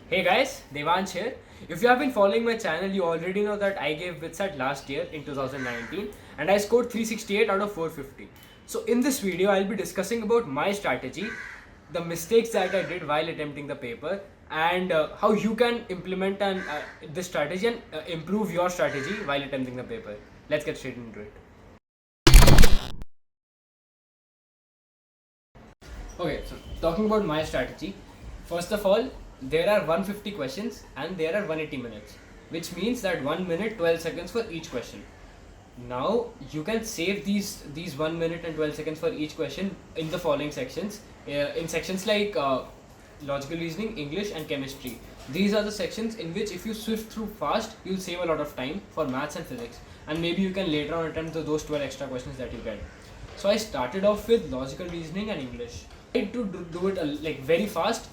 Hey guys, Devansh here. If you have been following my channel, you already know that I gave WITSAT last year in 2019 and I scored 368 out of 450. So in this video, I'll be discussing about my strategy, the mistakes that I did while attempting the paper, and how you can implement this strategy and improve your strategy while attempting the paper. Let's get straight into it. Okay, so talking about my strategy, first of all, there are 150 questions and there are 180 minutes, which means that 1 minute 12 seconds for each question. Now you can save these 1 minute and 12 seconds for each question in the following sections. In sections like logical reasoning, English, and chemistry. These are the sections in which if you swift through fast, you'll save a lot of time for maths and physics, and maybe you can later on attempt those 12 extra questions that you get. So I started off with logical reasoning and English. I tried to do it like very fast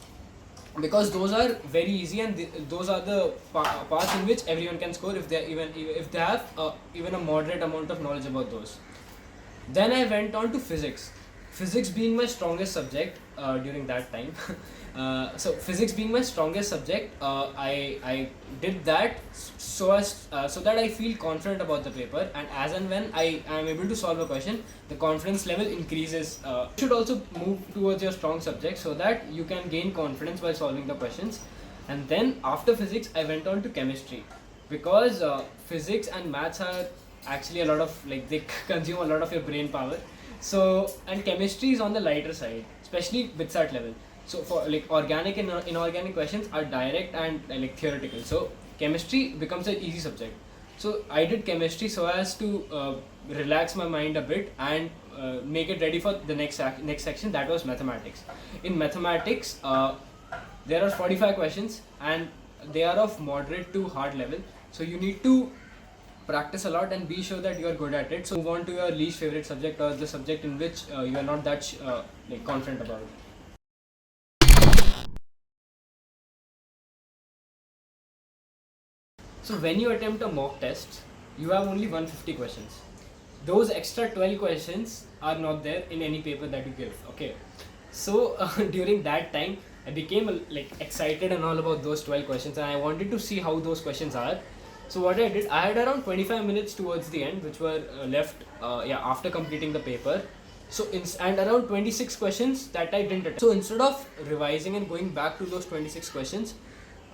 because those are very easy and those are the parts in which everyone can score if they even if they have even a moderate amount of knowledge about those. Then I went on to physics. Physics being my strongest subject during that time. So physics being my strongest subject, I did that so that I feel confident about the paper, and as and when I am able to solve a question, the confidence level increases. You should also move towards your strong subject so that you can gain confidence by solving the questions. And then after physics, I went on to chemistry because physics and maths are actually a lot of like they consume a lot of your brain power. So and chemistry is on the lighter side, especially WITSAT level. So for like organic and inorganic questions are direct and like theoretical. So chemistry becomes an easy subject. So I did chemistry so as to relax my mind a bit and make it ready for the next section, that was mathematics. In mathematics, there are 45 questions and they are of moderate to hard level. So you need to practice a lot and be sure that you are good at it. So move on to your least favorite subject or the subject in which you are not that like confident about. So when you attempt a mock test, you have only 150 questions. Those extra 12 questions are not there in any paper that you give. Okay, so during that time, I became like excited and all about those 12 questions, and I wanted to see how those questions are. So what I did, I had around 25 minutes towards the end, which were left, after completing the paper. So and around 26 questions that I didn't attempt. So instead of revising and going back to those 26 questions,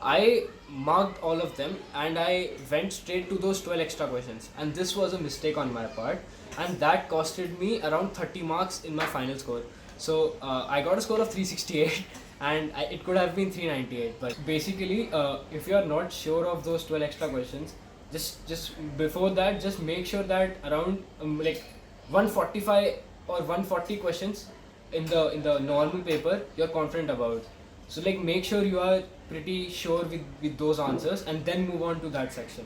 I marked all of them and I went straight to those 12 extra questions. And this was a mistake on my part, and that costed me around 30 marks in my final score. So I got a score of 368 and it could have been 398. But basically, if you are not sure of those 12 extra questions, just before that, just make sure that around like 145 or 140 questions in the normal paper you're confident about. So like make sure you are pretty sure with those answers and then move on to that section.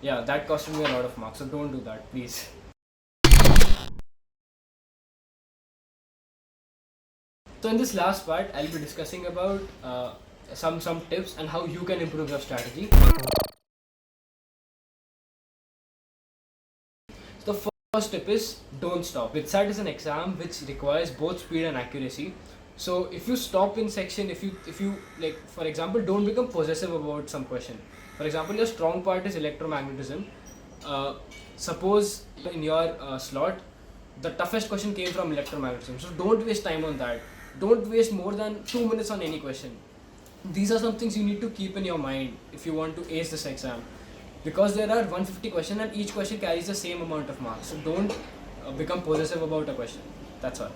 Yeah, that costed me a lot of marks, so don't do that, please. So in this last part, I'll be discussing about some tips and how you can improve your strategy. So the first tip is don't stop. WITSAT is an exam which requires both speed and accuracy. So if you stop in section, if you like, for example, don't become possessive about some question. For example, your strong part is electromagnetism. Suppose in your slot, the toughest question came from electromagnetism. So don't waste time on that. Don't waste more than 2 minutes on any question. These are some things you need to keep in your mind if you want to ace this exam, because there are 150 questions and each question carries the same amount of marks. So don't become possessive about a question. That's all.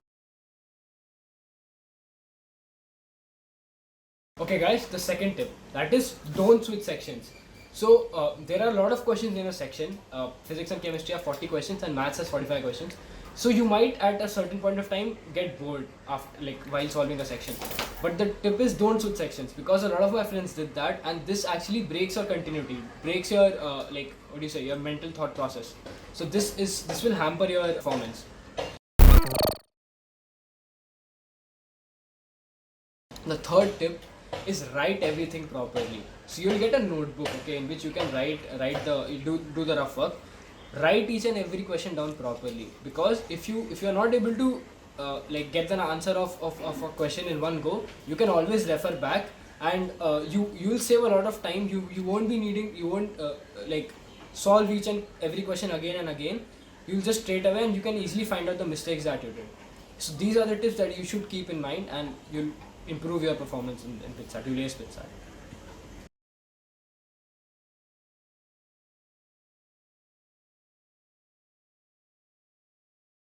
Okay guys, the second tip, that is don't switch sections. So there are a lot of questions in a section. Physics and chemistry have 40 questions and maths has 45 questions. So you might at a certain point of time get bored after like while solving a section. But the tip is don't switch sections, because a lot of my friends did that and this actually breaks your continuity, breaks your like what do you say, your mental thought process. So this will hamper your performance. The third tip is write everything properly. So you'll get a notebook, okay, in which you can write the you do the rough work. Write each and every question down properly, because if you are not able to like get the answer of a question in one go, you can always refer back and you'll save a lot of time. You won't be needing, you won't like solve each and every question again and again. You'll just straight away, and you can easily find out the mistakes that you did. So these are the tips that you should keep in mind, and you'll improve your performance in PitSat. You'll ace PitSat.